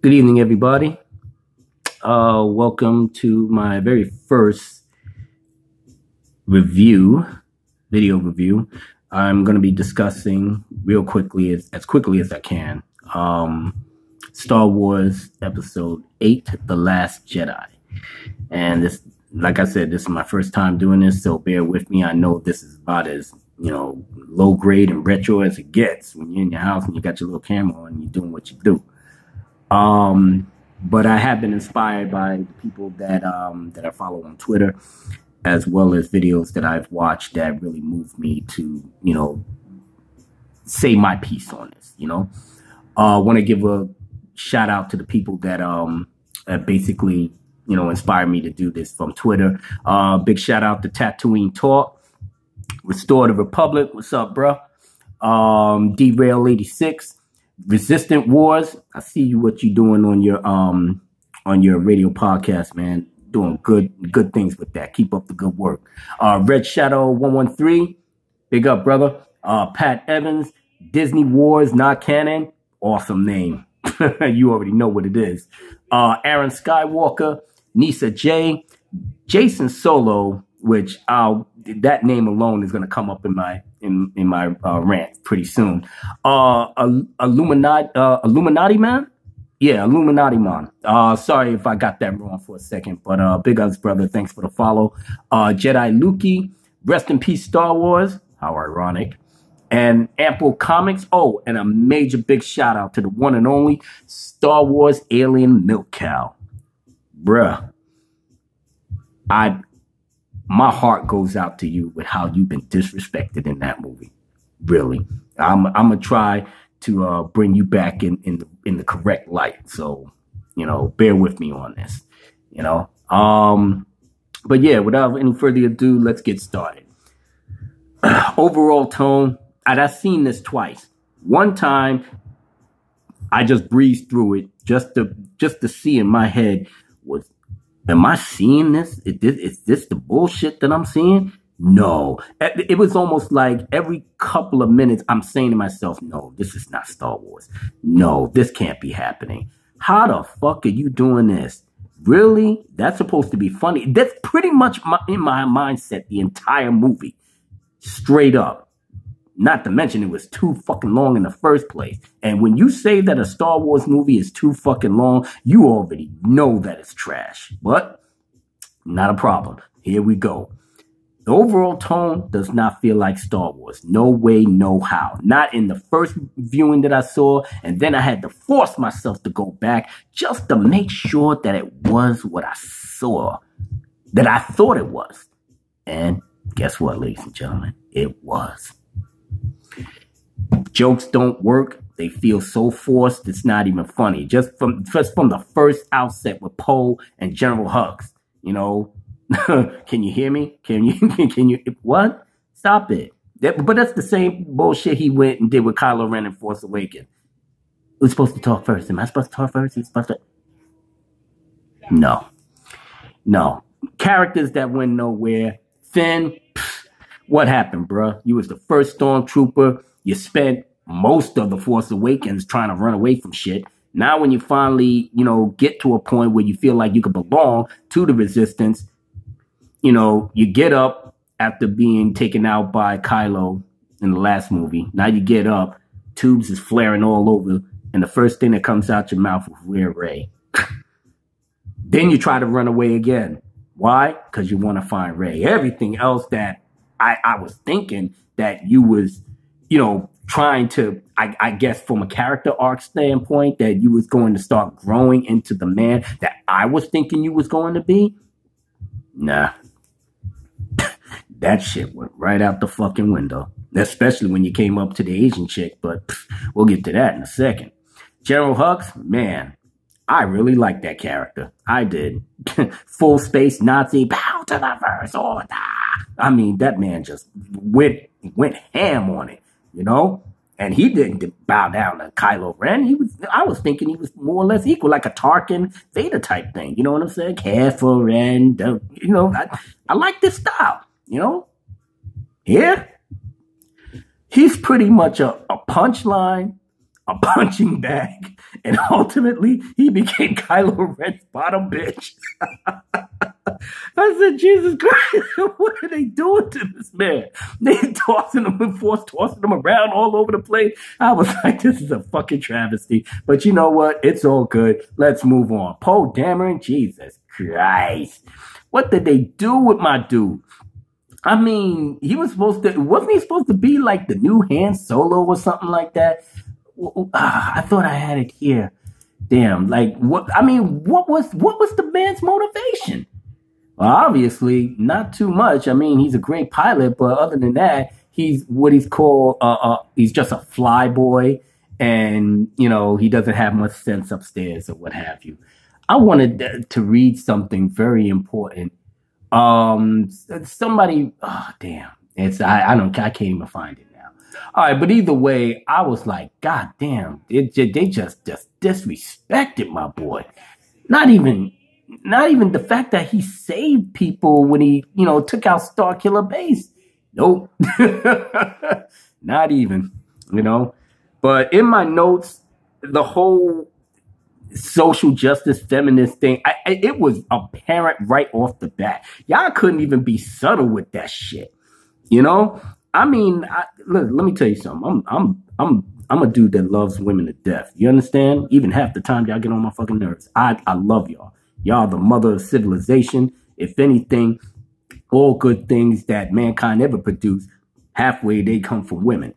Good evening, everybody. Welcome to my very first video review. I'm going to be discussing real quickly, as quickly as I can, Star Wars Episode 8, The Last Jedi. And this, like I said, this is my first time doing this, so bear with me. I know this is about as, low grade and retro as it gets when you're in your house and you got your little camera on and you're doing what you do. But I have been inspired by the people that I follow on Twitter, as well as videos that I've watched that really moved me to, say my piece on this, I want to give a shout out to the people that basically, inspired me to do this from Twitter. Big shout out to Tatooine Talk, Restore the Republic. What's up, bro? Derail 86. Resistant Wars. I see what you're doing on your radio podcast, man. Doing good things with that. Keep up the good work. Red Shadow 113. Big up, brother. Pat Evans. Disney Wars Not Canon. Awesome name. You already know what it is. Aaron Skywalker. Nisa J. Jason Solo, which that name alone is going to come up in my rant pretty soon. Illuminati man? Yeah, Illuminati man. Sorry if I got that wrong for a second, but big ups, brother. Thanks for the follow. Jedi Lukey, rest in peace, Star Wars. How ironic. And Ample Comics. Oh, and a major big shout out to the one and only Star Wars Alien Milk Cow. Bruh. My heart goes out to you with how you've been disrespected in that movie. Really. I'm going to try to bring you back in the correct light. So, bear with me on this, But yeah, without any further ado, let's get started. Overall tone, I've seen this twice. One time, I just breezed through it just to see in my head was, am I seeing this? Is this the bullshit that I'm seeing? No. It was almost like every couple of minutes I'm saying to myself, no, this is not Star Wars. No, this can't be happening. How the fuck are you doing this? Really? That's supposed to be funny. That's pretty much in my mindset the entire movie. Straight up. Not to mention it was too fucking long in the first place. And when you say that a Star Wars movie is too fucking long, you already know that it's trash. But not a problem. Here we go. The overall tone does not feel like Star Wars. No way, no how. Not in the first viewing that I saw. And then I had to force myself to go back just to make sure that it was what I saw. That I thought it was. And guess what, ladies and gentlemen? It was. Jokes don't work. They feel so forced, it's not even funny. Just from the first outset with Poe and General Hux, Can you hear me? Can you, what? Stop it. But that's the same bullshit he went and did with Kylo Ren in Force Awakens. Who's supposed to talk first? Am I supposed to talk first? He's supposed to... No. Characters that went nowhere. Finn, what happened, bruh? You was the first stormtrooper. You spent most of the Force Awakens trying to run away from shit. Now when you finally, get to a point where you feel like you could belong to the Resistance, you get up after being taken out by Kylo in the last movie. Now you get up, tubes is flaring all over, and the first thing that comes out your mouth is "We're Rey." Then you try to run away again. Why? Because you want to find Rey. Everything else that I was thinking that you was, trying to, I guess from a character arc standpoint, that you was going to start growing into the man that I was thinking you was going to be. Nah. That shit went right out the fucking window. Especially when you came up to the Asian chick, but we'll get to that in a second. General Hux, man, I really liked that character. I did. Full space Nazi, bow to the first order. I mean, that man just went ham on it, And he didn't bow down to Kylo Ren. I was thinking he was more or less equal, like a Tarkin Vader type thing. You know what I'm saying? Careful, Ren. I like this style, Here, he's pretty much a punchline, a punching bag, and ultimately he became Kylo Ren's bottom bitch. I said, Jesus Christ, what are they doing to this man? They tossing him and tossing him around all over the place. I was like, this is a fucking travesty. But you know what? It's all good. Let's move on. Poe Dameron, Jesus Christ. What did they do with my dude? I mean, wasn't he supposed to be like the new Han Solo or something like that? I thought I had it here. Damn, like what? I mean, what was the man's motivation? Well, obviously not too much. I mean, he's a great pilot, but other than that, he's what he's called. He's just a fly boy, and he doesn't have much sense upstairs or what have you. I wanted to read something very important. Somebody. Oh, damn! I can't even find it. All right, but either way, I was like, God damn, they just disrespected my boy. Not even the fact that he saved people when he, took out Starkiller Base. Nope. Not even, But in my notes, the whole social justice feminist thing, it was apparent right off the bat. Y'all couldn't even be subtle with that shit, I mean, let me tell you something. I'm a dude that loves women to death. You understand? Even half the time y'all get on my fucking nerves. I love y'all. Y'all the mother of civilization. If anything, all good things that mankind ever produced, halfway they come from women.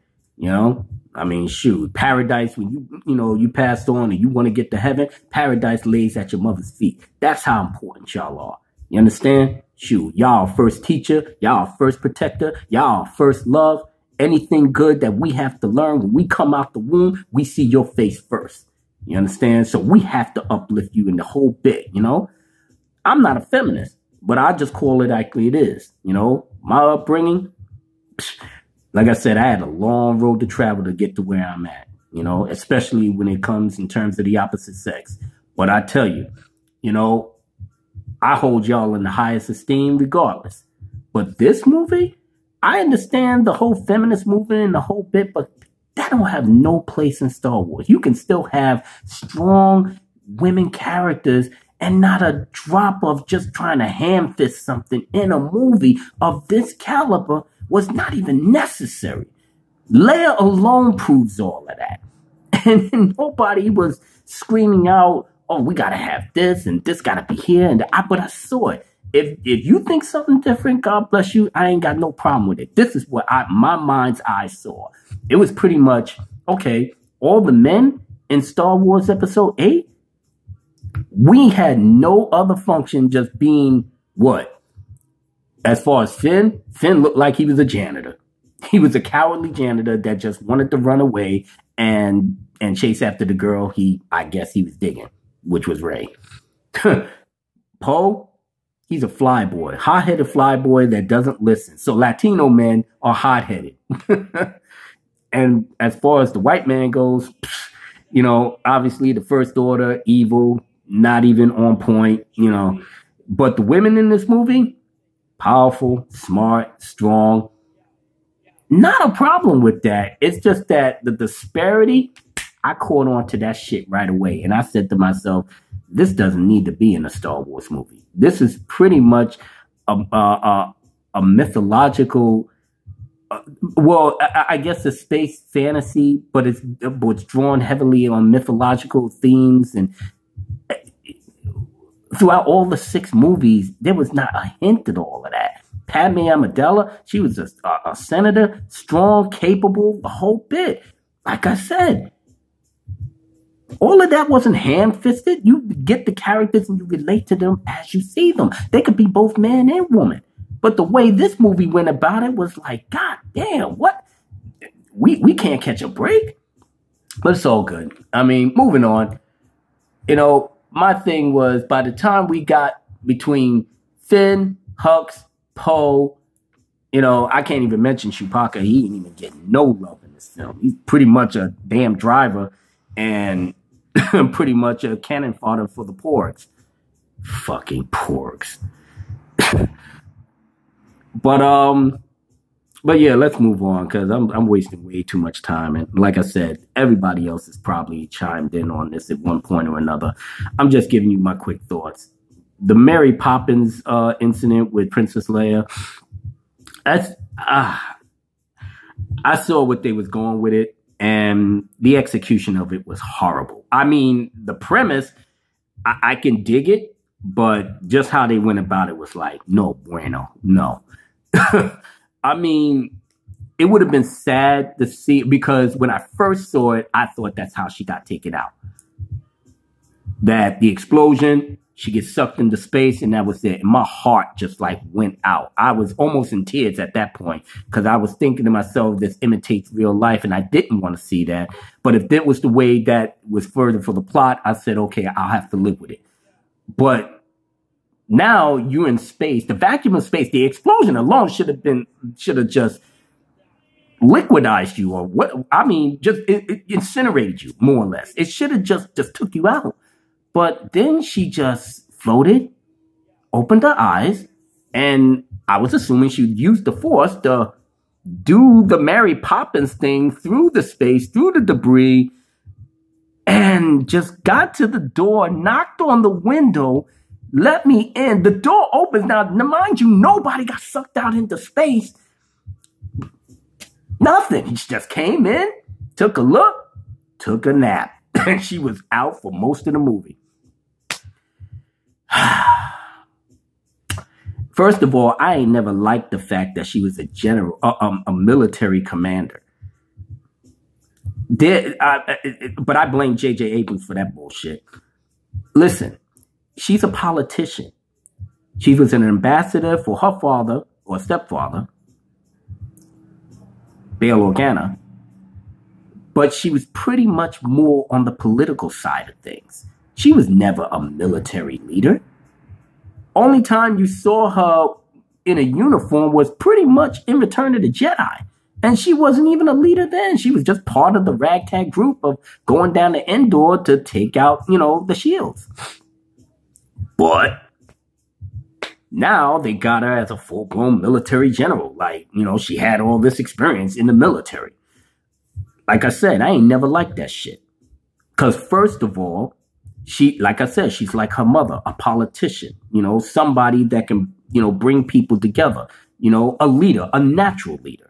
I mean, shoot, paradise, when you passed on and you want to get to heaven, paradise lays at your mother's feet. That's how important y'all are. You understand? Shoot, y'all first teacher, y'all first protector, y'all first love. Anything good that we have to learn when we come out the womb, we see your face first. You understand? So we have to uplift you in the whole bit, I'm not a feminist, but I just call it like it is. My upbringing, like I said, I had a long road to travel to get to where I'm at, especially when it comes in terms of the opposite sex. But I tell you, I hold y'all in the highest esteem regardless. But this movie, I understand the whole feminist movement and the whole bit, but that don't have no place in Star Wars. You can still have strong women characters and not a drop of just trying to ham fist something in a movie of this caliber was not even necessary. Leia alone proves all of that. And nobody was screaming out, oh, we got to have this and this got to be here. But I saw it. If you think something different, God bless you. I ain't got no problem with it. This is what my mind's eye saw. It was pretty much, okay, all the men in Star Wars Episode 8, we had no other function just being what? As far as Finn looked like he was a janitor. He was a cowardly janitor that just wanted to run away and chase after the girl I guess he was digging, which was Rey. Poe, he's a flyboy, hot-headed flyboy that doesn't listen. So Latino men are hot-headed. And as far as the white man goes, obviously the First Order, evil, not even on point, But the women in this movie, powerful, smart, strong. Not a problem with that. It's just that the disparity, I caught on to that shit right away. And I said to myself, this doesn't need to be in a Star Wars movie. This is pretty much a mythological, I guess a space fantasy, but it's drawn heavily on mythological themes. And throughout all the 6 movies, there was not a hint at all of that. Padme Amidala, she was a senator, strong, capable, the whole bit. Like I said, all of that wasn't hand-fisted. You get the characters and you relate to them as you see them. They could be both man and woman. But the way this movie went about it was like, God damn, what? We can't catch a break? But it's all good. I mean, moving on. My thing was, by the time we got between Finn, Hux, Poe, I can't even mention Chewbacca. He didn't even get no love in this film. He's pretty much a damn driver and pretty much a cannon fodder for the porgs. Fucking porgs. But But yeah, let's move on because I'm wasting way too much time. And like I said, everybody else has probably chimed in on this at one point or another. I'm just giving you my quick thoughts. The Mary Poppins incident with Princess Leia. That's I saw what they was going with it, and the execution of it was horrible. I mean, the premise, I can dig it, but just how they went about it was like, no bueno, no. I mean, it would have been sad to see, because when I first saw it, I thought that's how she got taken out. That the explosion, she gets sucked into space, and that was it. And my heart just like went out. I was almost in tears at that point because I was thinking to myself, this imitates real life, and I didn't want to see that. But if that was the way that was further for the plot, I said, okay, I'll have to live with it. But now you're in space, the vacuum of space, the explosion alone should have just liquidized you, or what? I mean, just it incinerated you, more or less. It should have just took you out. But then she just floated, opened her eyes, and I was assuming she'd use the Force to do the Mary Poppins thing through the space, through the debris, and just got to the door, knocked on the window, let me in. The door opens. Now, mind you, nobody got sucked out into space. Nothing. She just came in, took a look, took a nap, and she was out for most of the movie. First of all, I ain't never liked the fact that she was a general, a military commander. But I blame J.J. Abrams for that bullshit. Listen. She's a politician. She was an ambassador for her father or stepfather, Bail Organa, but she was pretty much more on the political side of things. She was never a military leader. Only time you saw her in a uniform was pretty much in Return of the Jedi. And she wasn't even a leader then. She was just part of the ragtag group of going down to Endor to take out, the shields. But now they got her as a full-blown military general. Like, she had all this experience in the military. Like I said, I ain't never liked that shit. Because first of all, like I said, she's like her mother, a politician. Somebody that can, bring people together. A leader, a natural leader.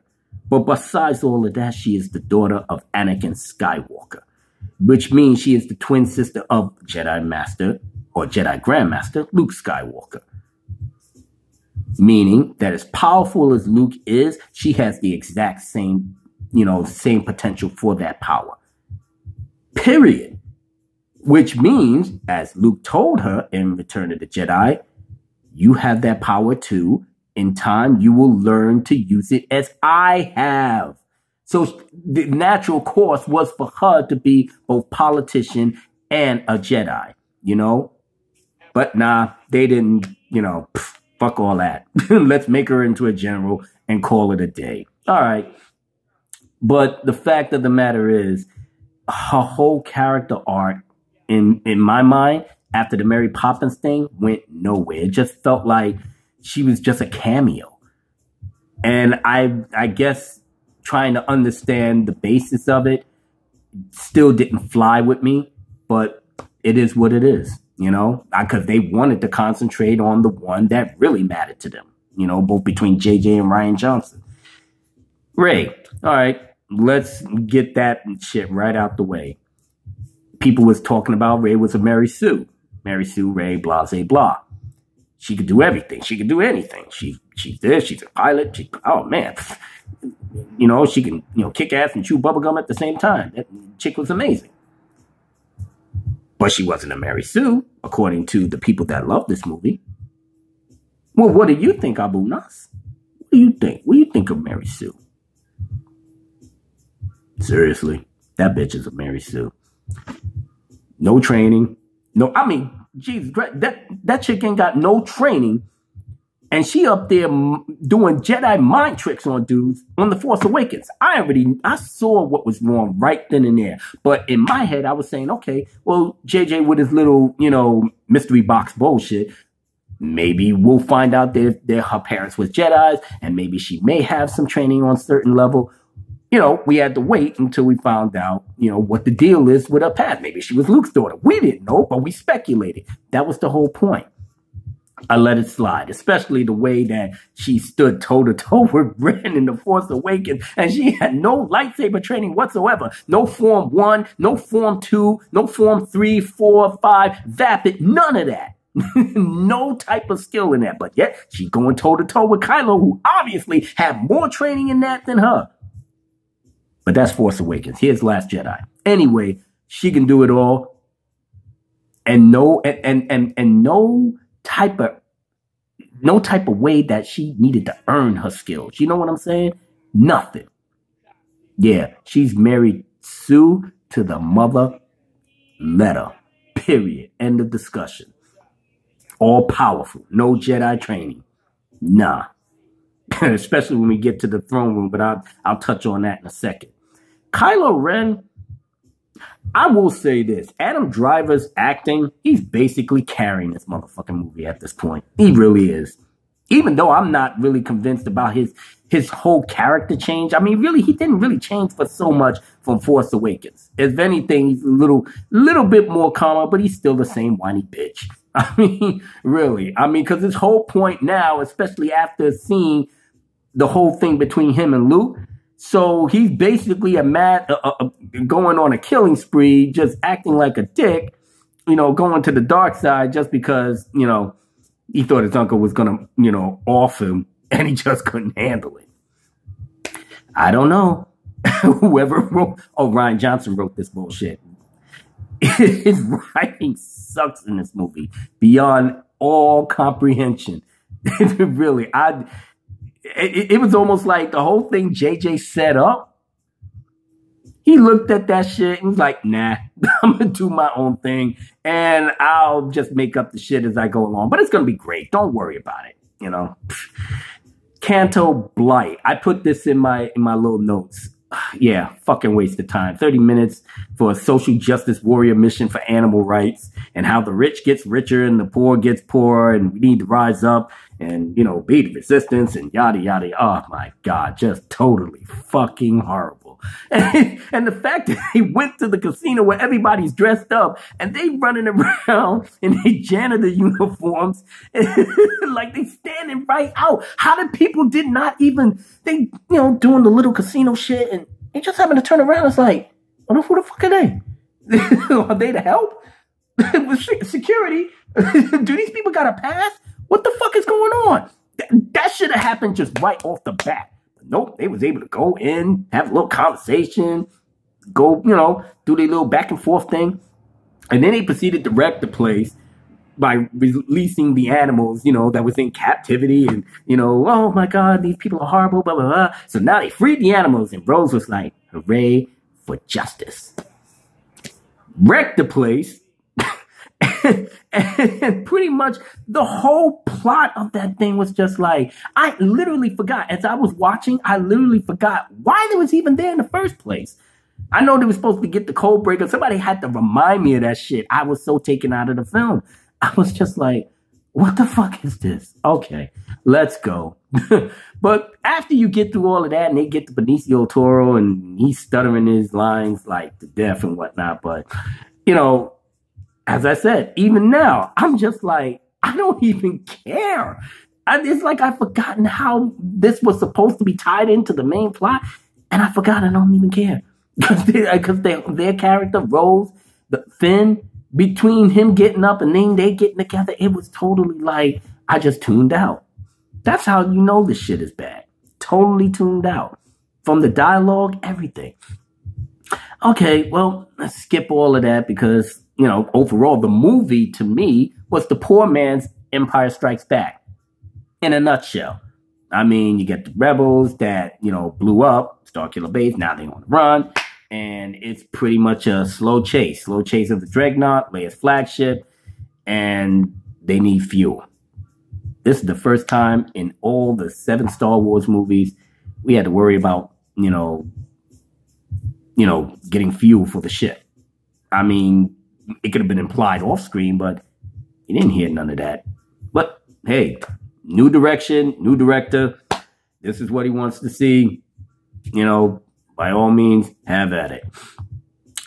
But besides all of that, she is the daughter of Anakin Skywalker. Which means she is the twin sister of Jedi Master or Jedi Grandmaster Luke Skywalker. Meaning that as powerful as Luke is, she has the exact same, same potential for that power. Period. Which means, as Luke told her in Return of the Jedi, you have that power too. In time, you will learn to use it as I have. So the natural course was for her to be both politician and a Jedi, But nah, they didn't, fuck all that. Let's make her into a general and call it a day. All right. But the fact of the matter is, her whole character arc, in my mind, after the Mary Poppins thing, went nowhere. It just felt like she was just a cameo. And I guess trying to understand the basis of it still didn't fly with me, but it is what it is, because they wanted to concentrate on the one that really mattered to them, both between JJ and Rian Johnson. Rey, all right, let's get that shit right out the way. People was talking about Rey was a Mary Sue. Mary Sue, Rey, blah, blah, blah. She could do everything. She could do anything. She's this. She's a pilot. Oh, man. She can, kick ass and chew bubblegum at the same time. That chick was amazing. But she wasn't a Mary Sue, according to the people that love this movie. Well, what do you think, Abu Nas? What do you think? What do you think of Mary Sue? Seriously, that bitch is a Mary Sue. No training. No, I mean, Jesus Christ, that chick ain't got no training. And she up there doing Jedi mind tricks on dudes on The Force Awakens. I saw what was wrong right then and there. But in my head, I was saying, okay, well, JJ with his little, mystery box bullshit, Maybe we'll find out that her parents was Jedis, and maybe she may have some training on a certain level. We had to wait until we found out, what the deal is with her past. Maybe she was Luke's daughter. We didn't know, but we speculated. That was the whole point. I let it slide, especially the way that she stood toe-to-toe with Ren in The Force Awakens, and she had no lightsaber training whatsoever. No Form 1, no Form 2, no Form 3, 4, 5, Vapid, none of that. No type of skill in that, but yet she's going toe-to-toe with Kylo, who obviously had more training in that than her. But that's Force Awakens. Here's Last Jedi. Anyway, she can do it all, and no type of way that she needed to earn her skills. You know what I'm saying? Nothing. Yeah, she's married Sue to the mother letter. Period. End of discussion. All powerful. No Jedi training. Nah. Especially when we get to the throne room, but I'll touch on that in a second. Kylo Ren, I will say this. Adam Driver's acting, he's basically carrying this motherfucking movie at this point. He really is. Even though I'm not really convinced about his whole character change. I mean, really, he didn't really change for so much from Force Awakens. If anything, he's a little bit more calmer, but he's still the same whiny bitch. I mean, really. I mean, because his whole point now, especially after seeing the whole thing between him and Luke, so he's basically going on a killing spree, just acting like a dick, going to the dark side just because, he thought his uncle was going to, off him, and he just couldn't handle it. I don't know. Whoever wrote, Rian Johnson wrote this bullshit. His writing sucks in this movie beyond all comprehension. Really, it was almost like the whole thing JJ set up. He looked at that shit and was like, nah, I'm going to do my own thing and I'll just make up the shit as I go along. But it's going to be great. Don't worry about it. Canto Bight. I put this in my little notes. Yeah, fucking waste of time. 30 minutes for a social justice warrior mission for animal rights and how the rich gets richer and the poor gets poorer and we need to rise up and, be the resistance and yada, yada. Oh my God, just totally fucking horrible. And the fact that he went to the casino where everybody's dressed up and they running around in their janitor uniforms like they standing right out. How did people did not even, they, doing the little casino shit and they just having to turn around. It's like, who the fuck are they? Are they to help? With security? Do these people got a pass? What the fuck is going on? That should have happened just right off the bat. Nope, they was able to go in, have a little conversation, go, do their little back and forth thing. And then they proceeded to wreck the place by releasing the animals, that was in captivity and, oh my God, these people are horrible, blah, blah, blah. So now they freed the animals and Rose was like, hooray for justice. Wrecked the place. And pretty much the whole plot of that thing was just like, I literally forgot. As I was watching, I literally forgot why they was even there in the first place. I know they were supposed to get the code breaker. Somebody had to remind me of that shit. I was so taken out of the film. I was just like, what the fuck is this? Okay, let's go. But after you get through all of that and they get to Benicio Toro and he's stuttering his lines like to death and whatnot. But, as I said, even now, I'm just like, I don't even care. It's like I've forgotten how this was supposed to be tied into the main plot. And I forgot I don't even care. Because their character, Rose, the Finn, between him getting up and then they getting together, it was totally like, I just tuned out. That's how you know this shit is bad. Totally tuned out. From the dialogue, everything. Okay, well, let's skip all of that because, overall, the movie, to me, was the poor man's Empire Strikes Back. In a nutshell. I mean, you get the rebels that, blew up, Starkiller Base, now they on the run, and it's pretty much a slow chase of the Dreadnought, Leia's flagship, and they need fuel. This is the first time in all the 7 Star Wars movies we had to worry about, getting fuel for the ship. I mean, it could have been implied off screen, but you didn't hear none of that. But hey, new direction, new director. This is what he wants to see. You know, by all means, have at it.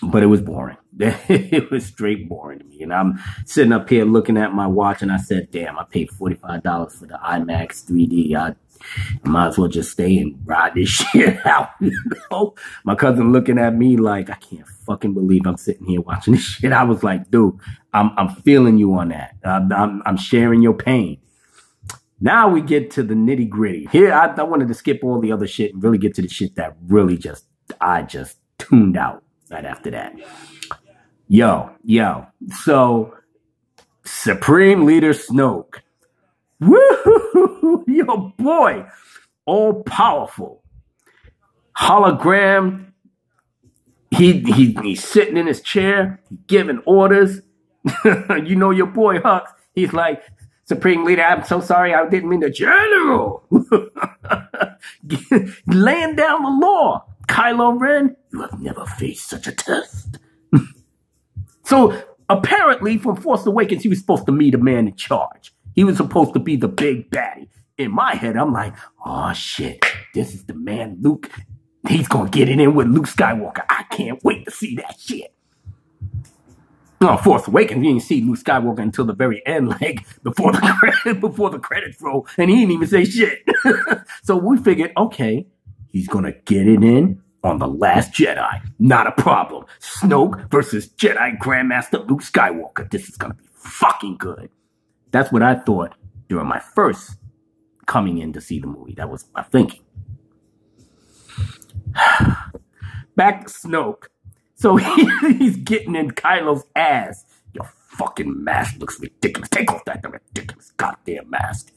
But it was boring. It was straight boring to me. And I'm sitting up here looking at my watch, and I said, damn, I paid $45 for the IMAX 3D. I might as well just stay and ride this shit out. You know? My cousin looking at me like, I can't fucking believe I'm sitting here watching this shit. I was like, dude, I'm feeling you on that. I'm sharing your pain. Now we get to the nitty gritty. Here, I wanted to skip all the other shit and really get to the shit that really I just tuned out right after that. Yo. So, Supreme Leader Snoke. Woo! Yo, boy. All powerful. Hologram. He's sitting in his chair, giving orders. You know your boy Hux. He's like, Supreme Leader, I'm so sorry, I didn't mean the General. Laying down the law. Kylo Ren, you have never faced such a test. So, apparently, from Force Awakens, he was supposed to meet a man in charge. He was supposed to be the big baddie. In my head, I'm like, oh, shit, this is the man, Luke. He's going to get it in with Luke Skywalker. I can't wait to see that shit. No, Force Awakens, you didn't see Luke Skywalker until the very end, like, before the credits roll, and he didn't even say shit. So we figured, okay, he's going to get it in on The Last Jedi. Not a problem. Snoke versus Jedi Grandmaster Luke Skywalker. This is going to be fucking good. That's what I thought during my first coming in to see the movie. That was my thinking. Back to Snoke. So he's getting in Kylo's ass. Your fucking mask looks ridiculous. Take off that ridiculous goddamn mask.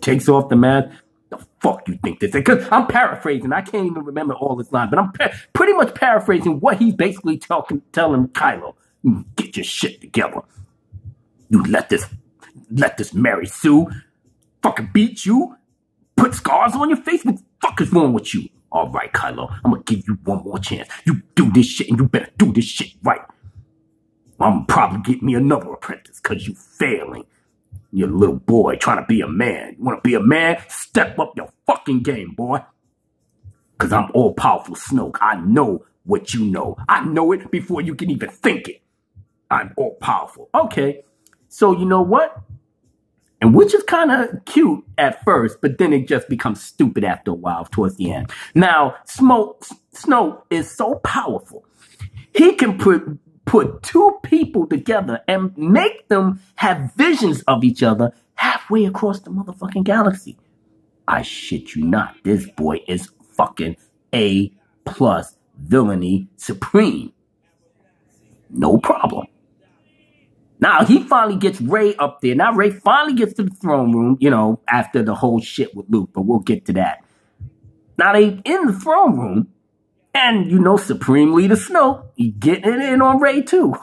Takes off the mask. The fuck you think this is? Because I'm paraphrasing. I can't even remember all this line, but I'm pretty much paraphrasing what he's basically telling Kylo. Get your shit together. You let this Mary Sue fucking beat you, put scars on your face. What the fuck is wrong with you? All right, Kylo, I'm gonna give you one more chance. You do this shit, and you better do this shit right. I'm probably get me another apprentice, because you failing. You're a little boy trying to be a man. You want to be a man? Step up your fucking game, boy. Because I'm all-powerful Snoke. I know what you know. I know it before you can even think it. I'm all-powerful. Okay, so you know what? And which is kind of cute at first, but then it just becomes stupid after a while towards the end. Now, Snoke is so powerful. He can put two people together and make them have visions of each other halfway across the motherfucking galaxy. I shit you not. This boy is fucking A+ villainy supreme. No problem. Now, he finally gets Rey up there. Now, Rey finally gets to the throne room, you know, after the whole shit with Luke, but we'll get to that. Now, they in the throne room, and, you know, Supreme Leader Snoke, he getting it in on Rey, too.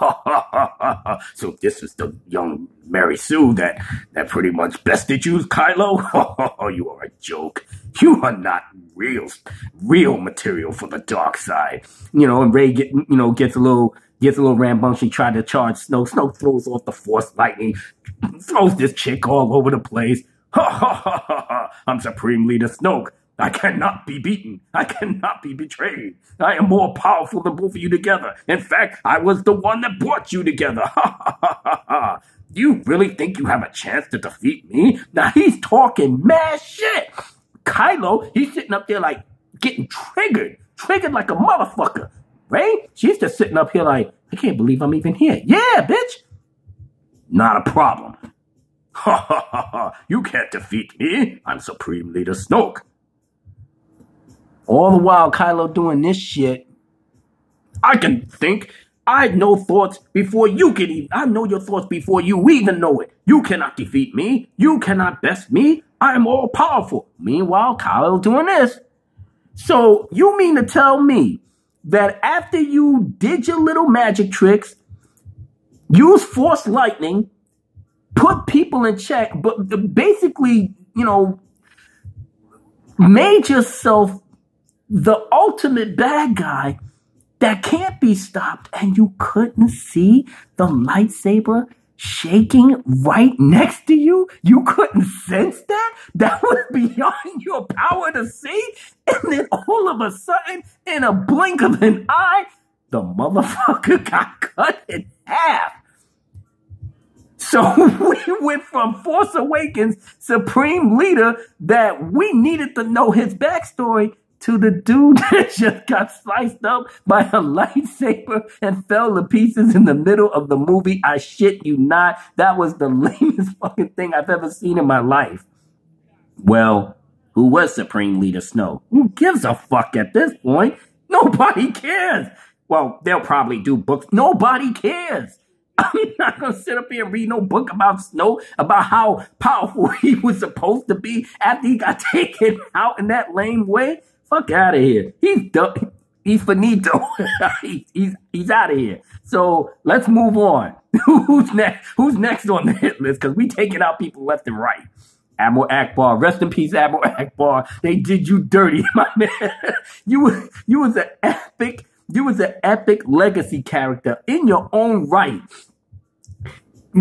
So this is the young Mary Sue that pretty much bested you, Kylo? You are a joke. You are not real material for the dark side. You know, and Rey gets a little rambunctious, tried to charge Snoke. Snoke throws off the Force lightning, throws this chick all over the place. I'm Supreme Leader Snoke. I cannot be beaten. I cannot be betrayed. I am more powerful than both of you together. In fact, I was the one that brought you together. You really think you have a chance to defeat me? Now he's talking mad shit. Kylo, he's sitting up there like getting triggered like a motherfucker. Rey, she's just sitting up here like, I can't believe I'm even here. Yeah, bitch. Not a problem. You can't defeat me. I'm Supreme Leader Snoke. All the while Kylo doing this shit, I can think. I know thoughts before you can even. I know your thoughts before you even know it. You cannot defeat me. You cannot best me. I am all powerful. Meanwhile, Kylo doing this. So you mean to tell me that after you did your little magic tricks, use Force lightning, put people in check, but basically, you know, made yourself the ultimate bad guy that can't be stopped, and you couldn't see the lightsaber shaking right next to you? You couldn't sense that? That was beyond your power to see? And then all of a sudden, in a blink of an eye, the motherfucker got cut in half. So we went from Force Awakens Supreme Leader that we needed to know his backstory to the dude that just got sliced up by a lightsaber and fell to pieces in the middle of the movie. I shit you not. That was the lamest fucking thing I've ever seen in my life. Well, who was Supreme Leader Snoke? Who gives a fuck at this point? Nobody cares. Well, they'll probably do books. Nobody cares. I'm not going to sit up here and read no book about Snoke, about how powerful he was supposed to be after he got taken out in that lame way. Fuck out of here. He's done. He's finito. he's out of here. So let's move on. Who's next? Who's next on the hit list? Because we taking out people left and right. Admiral Ackbar. Rest in peace, Admiral Ackbar. They did you dirty, my man. You was an epic. You was an epic legacy character in your own right.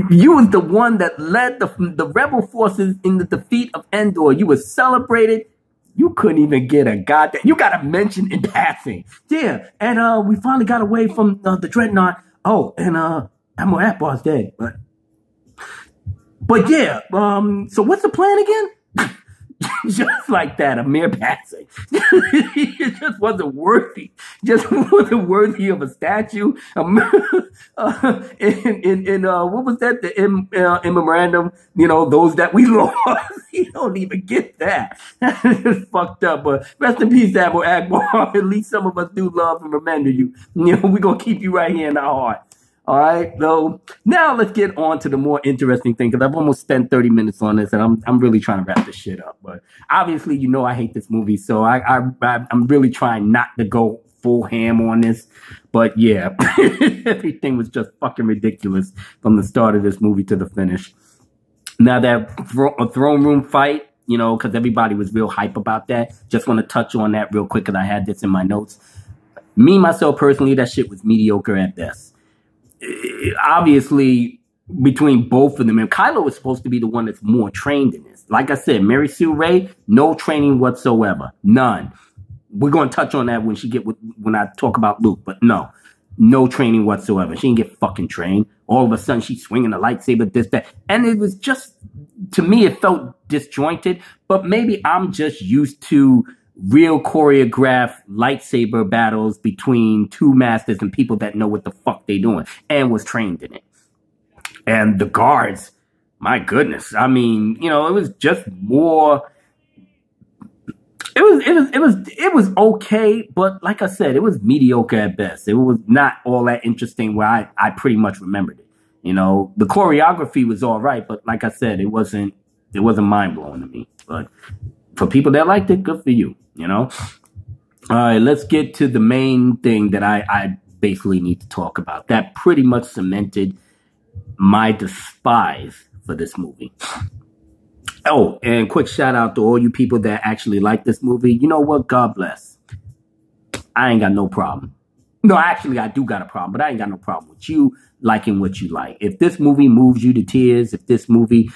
You was the one that led the rebel forces in the defeat of Endor. You was celebrated. You couldn't even get a goddamn. You got a mention in passing. Yeah, and we finally got away from the dreadnought. Oh, and Admiral Ackbar's dead. But yeah. So what's the plan again? Just like that, a mere passing. It just wasn't worthy. Just wasn't worthy of a statue. In what was that? The memorandum, those that we lost. You don't even get that. It's fucked up. But rest in peace, Admiral Ackbar. At least some of us do love and remember you. We're going to keep you right here in our heart. All right, so now let's get on to the more interesting thing, because I've almost spent 30 minutes on this, and I'm really trying to wrap this shit up. But obviously, I hate this movie, so I'm really trying not to go full ham on this. But yeah, everything was just fucking ridiculous from the start of this movie to the finish. Now that throne room fight, because everybody was real hype about that. Just want to touch on that real quick, because I had this in my notes. Me, myself, personally, that shit was mediocre at best. Obviously, between both of them, and Kylo was supposed to be the one that's more trained in this. Like I said, Mary Sue Ray, no training whatsoever, none. We're going to touch on that when I talk about Luke, but no training whatsoever. She didn't get fucking trained. All of a sudden, she's swinging a lightsaber, this, that, and it was just, to me, it felt disjointed. But maybe I'm just used to real choreographed lightsaber battles between two masters and people that know what the fuck they doing and was trained in it. And the guards, my goodness. I mean, it was just more. It was okay, but like I said, it was mediocre at best. It was not all that interesting where I pretty much remembered it. The choreography was all right, but like I said, it wasn't mind blowing to me. But for people that liked it, good for you. All right, let's get to the main thing that I basically need to talk about. That pretty much cemented my despise for this movie. Oh, and quick shout out to all you people that actually like this movie. You know what? God bless. I ain't got no problem. No, actually, I do got a problem, but I ain't got no problem with you liking what you like. If this movie moves you to tears, if this movie,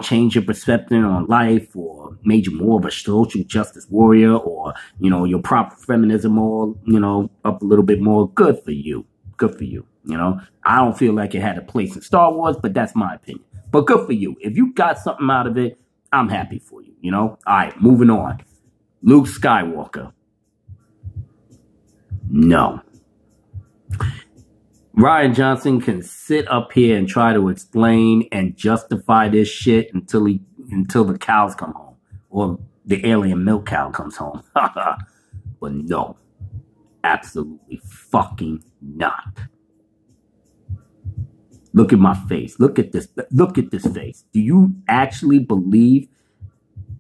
changed your perception on life or made you more of a social justice warrior or, your proper feminism all, up a little bit more, good for you. Good for you. I don't feel like it had a place in Star Wars, but that's my opinion. But good for you. If you got something out of it, I'm happy for you, All right, moving on. Luke Skywalker. No. Rian Johnson can sit up here and try to explain and justify this shit until the cows come home or the alien milk cow comes home. But no, absolutely fucking not. Look at my face. Look at this. Look at this face. Do you actually believe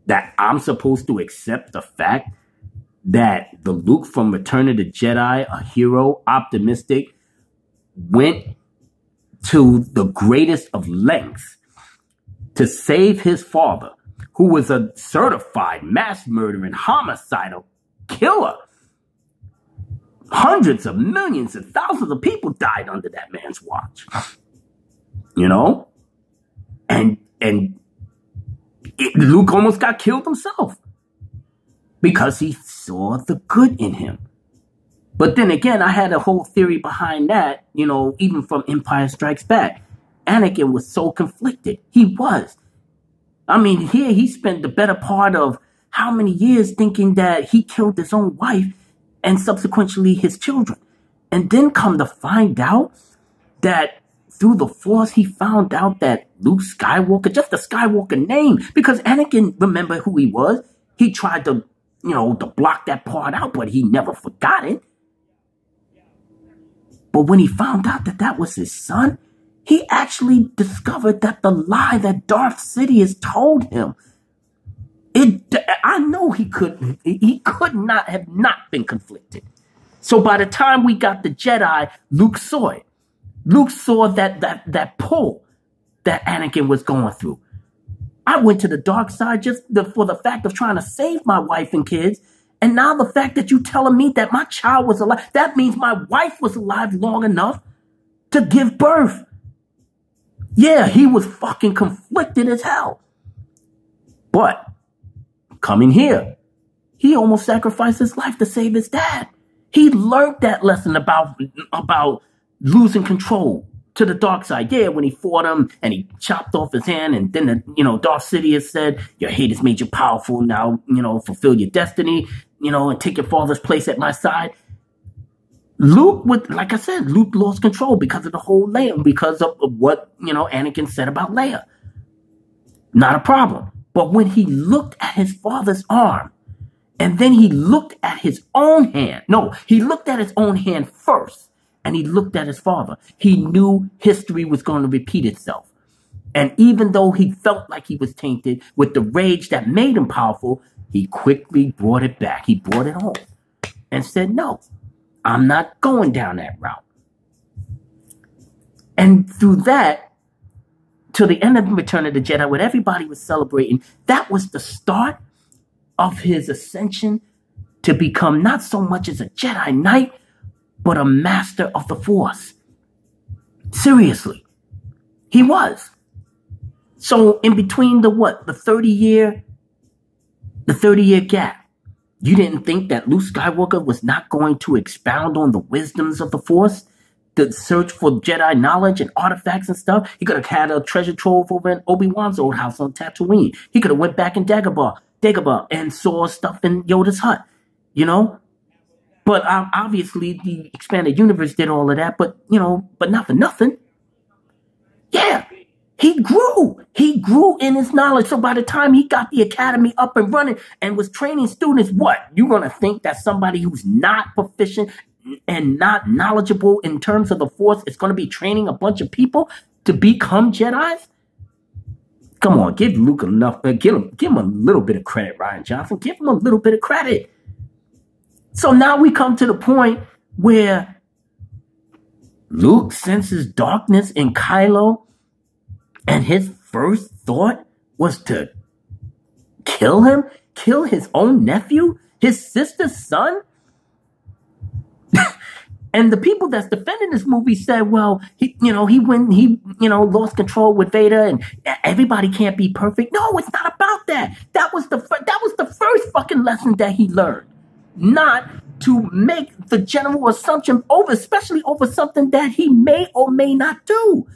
that I'm supposed to accept the fact that the Luke from Return of the Jedi, a hero, optimistic, went to the greatest of lengths to save his father, who was a certified mass murdering, homicidal killer? Hundreds of millions and thousands of people died under that man's watch. you know? And Luke almost got killed himself because he saw the good in him. But then again, I had a whole theory behind that, you know, even from Empire Strikes Back. Anakin was so conflicted. He was. I mean, here he spent the better part of how many years thinking that he killed his own wife and subsequently his children. And then come to find out that through the Force, he found out that Luke Skywalker, just the Skywalker name, because Anakin remembered who he was. He tried to, you know, to block that part out, but he never forgot it. But when he found out that that was his son, he actually discovered that the lie that Darth Sidious told him, I know he could not have not been conflicted. So by the time we got the Jedi, Luke saw it. Luke saw that pull that Anakin was going through. I went to the dark side just for the fact of trying to save my wife and kids. And now the fact that you telling me that my child was alive, that means my wife was alive long enough to give birth. Yeah, he was fucking conflicted as hell. But coming here, he almost sacrificed his life to save his dad. He learned that lesson about losing control to the dark side. Yeah, when he fought him and he chopped off his hand, and then Darth Sidious said, "Your hate has made you powerful. Now, fulfill your destiny, and take your father's place at my side." Luke Luke lost control because of the whole Leia, because of what Anakin said about Leia. Not a problem. But when he looked at his father's arm, and then he looked at his own hand. No, he looked at his own hand first, and he looked at his father. He knew history was going to repeat itself. And even though he felt like he was tainted with the rage that made him powerful, he quickly brought it back. He brought it home and said, "No, I'm not going down that route." And through that, till the end of Return of the Jedi, when everybody was celebrating, that was the start of his ascension to become not so much as a Jedi Knight, but a master of the Force. Seriously, he was. So in between the 30-year gap, you didn't think that Luke Skywalker was not going to expound on the wisdoms of the Force, the search for Jedi knowledge and artifacts and stuff? He could have had a treasure trove over in Obi-Wan's old house on Tatooine. He could have went back in Dagobah and saw stuff in Yoda's hut, But obviously the expanded universe did all of that, but not for nothing. Yeah, he grew. He grew in his knowledge. So by the time he got the academy up and running and was training students, what? You're going to think that somebody who's not proficient and not knowledgeable in terms of the Force is going to be training a bunch of people to become Jedis? Come on, give Luke enough. Give him a little bit of credit, Rian Johnson. Give him a little bit of credit. So now we come to the point where Luke senses darkness in Kylo, and his first thought was to kill him, kill his own nephew, his sister's son. And the people that's defending this movie said, well, he lost control with Vader, and everybody can't be perfect. No, it's not about that. That was the first fucking lesson that he learned. Not to make the general assumption especially over something that he may or may not do.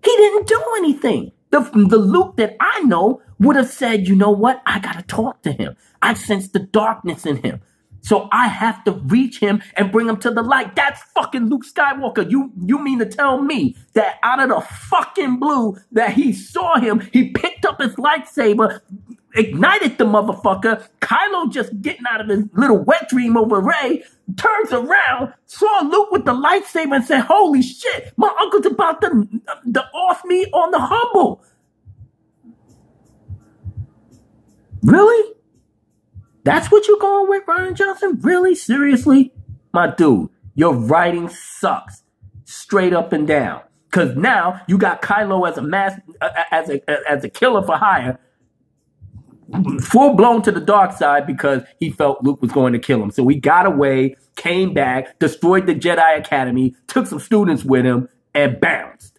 He didn't do anything. The Luke that I know would have said, you know what? I got to talk to him. I sense the darkness in him. So I have to reach him and bring him to the light. That's fucking Luke Skywalker. You mean to tell me that out of the fucking blue that he saw him, he picked up his lightsaber, ignited the motherfucker, Kylo just getting out of his little wet dream over Rey, turns around, saw Luke with the lightsaber and said, holy shit, my uncle's about to off me on the humble. Really? That's what you're going with, Rian Johnson? Really? Seriously? My dude, your writing sucks. Straight up and down. Because now you got Kylo as a killer for hire, full blown to the dark side because he felt Luke was going to kill him. So he got away, came back, destroyed the Jedi Academy, took some students with him, and bounced.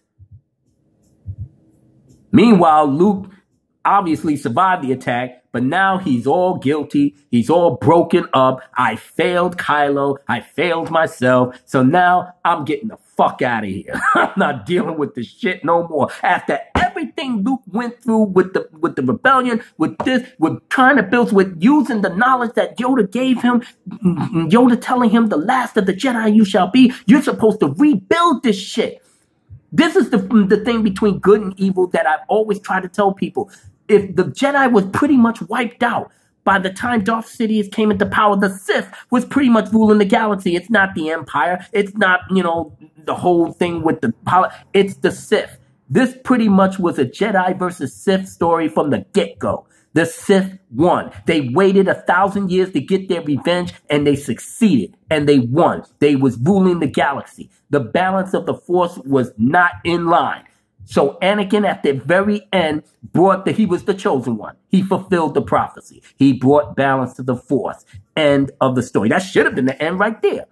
Meanwhile, Luke obviously survived the attack, but now he's all guilty. He's all broken up. I failed Kylo. I failed myself. So now I'm getting the fuck out of here. I'm not dealing with this shit no more. After everything Luke went through with the rebellion, with trying to build, with using the knowledge that Yoda gave him, Yoda telling him the last of the Jedi you shall be, you're supposed to rebuild this shit. This is the thing between good and evil that I've always tried to tell people. If the Jedi was pretty much wiped out by the time Darth Sidious came into power, the Sith was pretty much ruling the galaxy. It's not the Empire. It's not, the whole thing with the power. It's the Sith. This pretty much was a Jedi versus Sith story from the get-go. The Sith won. They waited 1,000 years to get their revenge, and they succeeded, and they won. They was ruling the galaxy. The balance of the Force was not in line. So Anakin, at the very end, he was the chosen one. He fulfilled the prophecy. He brought balance to the Force. End of the story. That should have been the end right there.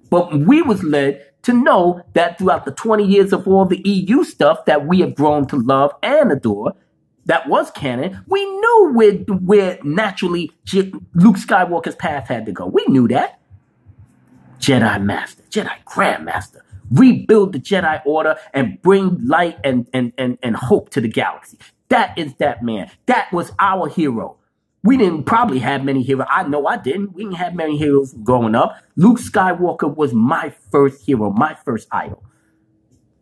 But we was led to know that throughout the 20 years of all the EU stuff that we have grown to love and adore, that was canon, we knew where naturally Luke Skywalker's path had to go. We knew that. Jedi Master, Jedi Grandmaster, rebuild the Jedi Order and bring light and hope to the galaxy. That is that man. That was our hero. We didn't probably have many heroes. I know I didn't. We didn't have many heroes growing up. Luke Skywalker was my first hero, my first idol.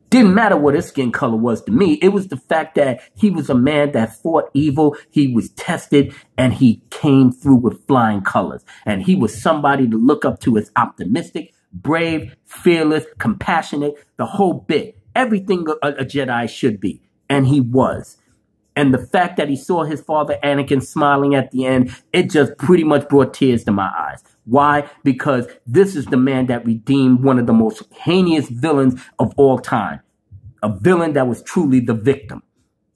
Didn't matter what his skin color was to me. It was the fact that he was a man that fought evil. He was tested and he came through with flying colors. And he was somebody to look up to as optimistic, brave, fearless, compassionate, the whole bit. Everything a Jedi should be. And he was. And the fact that he saw his father Anakin smiling at the end, it just pretty much brought tears to my eyes. Why? Because this is the man that redeemed one of the most heinous villains of all time. A villain that was truly the victim.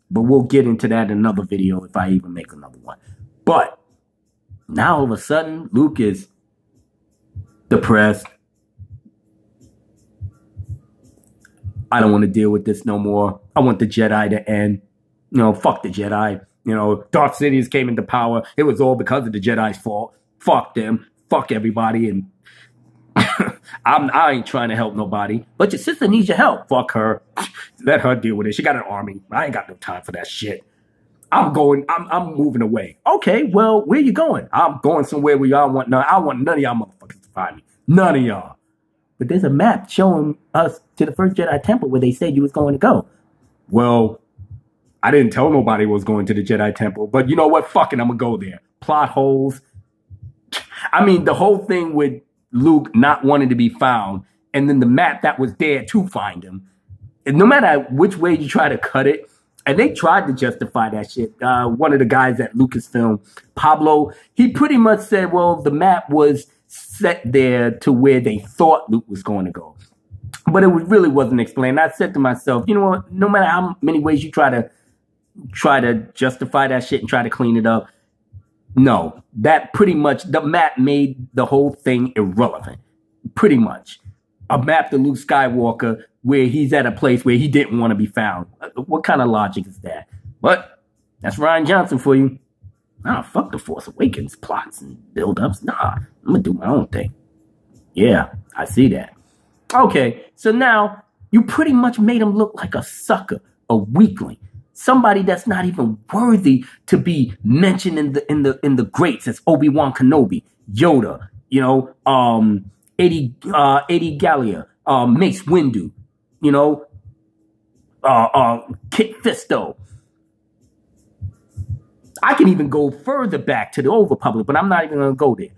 But we'll get into that in another video if I even make another one. But now all of a sudden, Luke is depressed. I don't want to deal with this no more. I want the Jedi to end. Fuck the Jedi. Darth Sidious came into power. It was all because of the Jedi's fault. Fuck them. Fuck everybody. And I ain't trying to help nobody. But your sister needs your help. Fuck her. Let her deal with it. She got an army. I ain't got no time for that shit. I'm moving away. Okay, well, where you going? I'm going somewhere where y'all want none. I want none of y'all motherfuckers to find me. None of y'all. But there's a map showing us to the first Jedi Temple where they said you was going to go. Well, I didn't tell nobody I was going to the Jedi Temple, but you know what? Fuck it, I'm going to go there. Plot holes. I mean, the whole thing with Luke not wanting to be found, and then the map that was there to find him. And no matter which way you try to cut it, and they tried to justify that shit. One of the guys at Lucasfilm, Pablo, he pretty much said, well, the map was set there to where they thought Luke was going to go. But it really wasn't explained. I said to myself, you know what? No matter how many ways you try to justify that shit and try to clean it up. No, that pretty much, the map made the whole thing irrelevant. Pretty much. A map to Luke Skywalker where he's at a place where he didn't want to be found. What kind of logic is that? But that's Rian Johnson for you. Nah, fuck the Force Awakens plots and build-ups. Nah, I'm going to do my own thing. Yeah, I see that. Okay, so now you pretty much made him look like a sucker, a weakling. Somebody that's not even worthy to be mentioned in the greats as Obi-Wan Kenobi, Yoda, Eddie Gallia, Mace Windu, Kit Fisto. I can even go further back to the Old Republic, but I'm not even going to go there.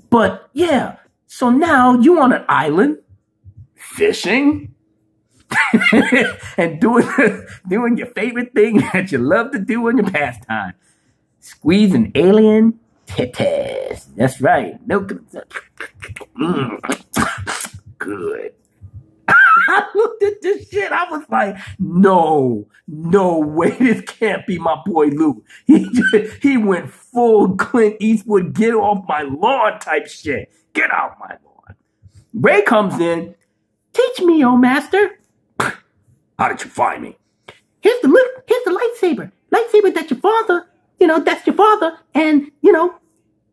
But yeah, so now you on an island fishing. And doing your favorite thing that you love to do in your pastime. Squeezing alien titties. That's right. No good. Good. I looked at this shit. I was like, no way. This can't be my boy Luke. He went full Clint Eastwood, get off my lawn type shit. Get out my lawn. Ray comes in. Teach me, oh master. How did you find me? here's the lightsaber. Lightsaber that's your father, that's your father, and,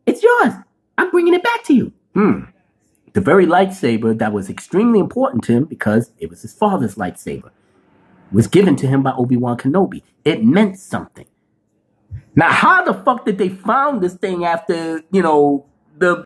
it's yours. I'm bringing it back to you. The very lightsaber that was extremely important to him because it was his father's lightsaber was given to him by Obi-Wan Kenobi. It meant something. Now, how the fuck did they found this thing after, the